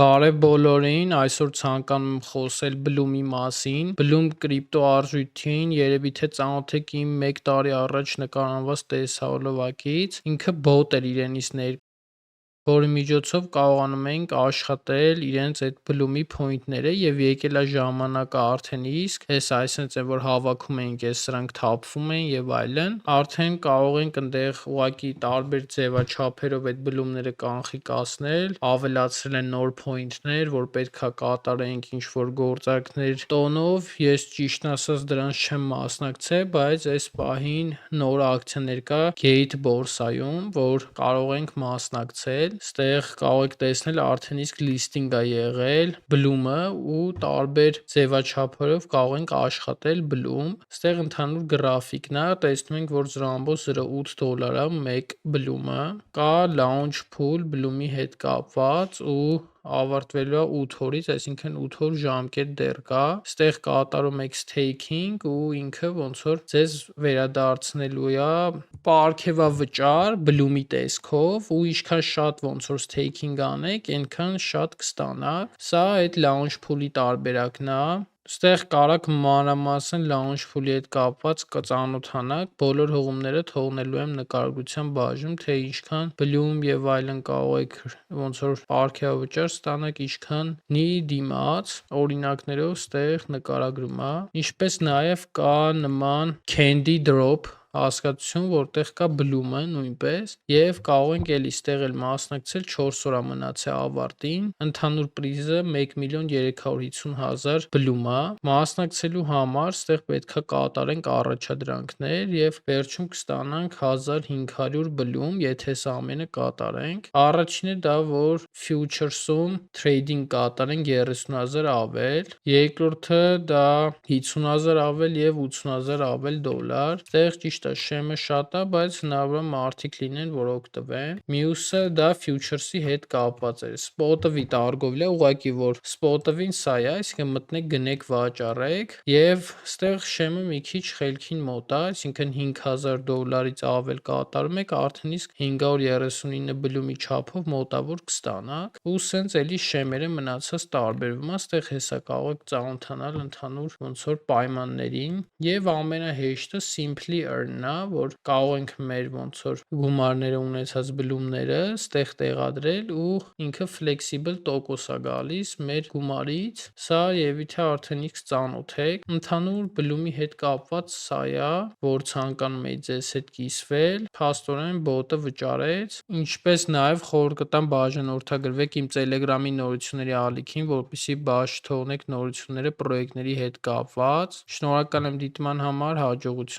Բարև բոլորին, այսօր ցանկանում եմ խոսել Bloom-ի մասին։ Bloom կրիպտոարժույթին երևի թե ծանոթ եք իմ 1 տարի առաջ նկարահանված տեսահոլովակից։ Ինքը bot էր իրենից որի միջոցով կարողանում էինք աշխատել իրենց այդ Bloom-ի point-ները եւ եկել է ժամանակը արդեն իսկ այսինքն որ հավաքում էինք սրանք թափվում էին եւ այլն, արդեն կարող ենք այնտեղ ուղղակի տարբեր ձևաչափերով այդ Bloom-ները կանխիկացնել, ավելացրել են նոր point-ներ, որ պետքա կատարենք ինչ-որ գործարքներ տոնով, ես ճիշտն ասած դրանց չեմ մասնակցել, բայց այս պահին նոր ակցիաներ կա Gate բորսայում, որ կարող ենք մասնակցել, ստեղ կարող եք տեսնել արդեն իսկ listing ա եղել Bloom-ը ու տարբեր ձևաչափերով կարող ենք աշխատել Bloom, ստեղ ընդհանուր գրաֆիկն է, տեսնում ենք, որ $0.08 է 1 Bloom-ը, կա launch pool Bloom-ի հետ կապված ու ավարտվելու է 8 օրից, այսինքն 8 օր ժամկետ դեռ կա, ստեղ կատարում եք staking ու ինքը ոնց որ ձեզ վերադարձնելու է պարգևավճար Bloom-ի տեսքով ու ինչքան շատ ոնց որ staking անեք, այնքան շատ կստանաք, սա այդ launch pool-ի տարբերակն է։ Ստեղ կարաք մանրամասն launch pool-ի հետ կապված ծանոթանաք, բոլոր հղումները թողնելու եմ նկարագրության բաժնում, թե ինչքան Bloom եւ այլն կարող եք ոնց որ պարգևավճար ստանաք, ինչքանի դիմաց, օրինակներով ստեղ նկարագրում է, ինչպես նաեւ կա նման candy drop հասկացություն, որտեղ կա Bloom-ը նույնպես եւ կարող ենք էլի ստեղ էլ մասնակցել, 4 օր է մնացել ավարտին, ընդհանուր պրիզը 1.350.000 Bloom է, մասնակցելու համար ստեղ պետքա կատարենք առաջադրանքներ եւ վերջում կստանանք 1500 Bloom, եթե սա ամենը կատարենք, առաջինը դա որ futures-ում trading կատարենք 30,000 ավել, երկրորդը դա 50,000 ավել եւ 80,000 ավել դոլար, ստեղ ճիշտ է շեմը շատ է, բայց հնարավոր է մարդիկ լինեն, որ օգտվեն, մյուսը դա futures-ի հետ կապված է, spot-ովի տարգովля, ուղղակի որ spot-ovին սա է, այսինքն մտնեք գնեք վաճառեք եւ ստեղ շեմը մի քիչ խելքին մոտ է, այսինքն $5,000-ից ավել կատարում եք, արդեն իսկ 539 Bloom-ի չափով մոտավոր կստանաք ու սենց էլի շեմերը մնացած տարբերվում է, ստեղ հեսա կարող եք ծանոթանալ ընդհանուր ոնց որ պայմաններին եւ ամենահեշտը Simply Earn-ն է, որ կարող ենք մեր ոնց որ գումարները ունեցած Bloom-ները ստեղ տեղադրել ու ինքը flexible տոկոս է գալիս մեր գումարից, սա երևի թե արդեն իսկ ծանոթ եք, ընդհանուր Bloom-ի հետ կապված սա է, որ ցանկանում էի ձեզ հետ կիսվել, փաստորեն bot-ը վճարեց, ինչպես նաեւ խորհուրդ կտամ բաժանորդագրվեք իմ Telegram-ի նորությունների ալիքին, որպեսզի բաց չթողնեք նորությունները պրոյեկտների հետ կապված, շնորհակալ եմ դիտման համար, հաջողություն։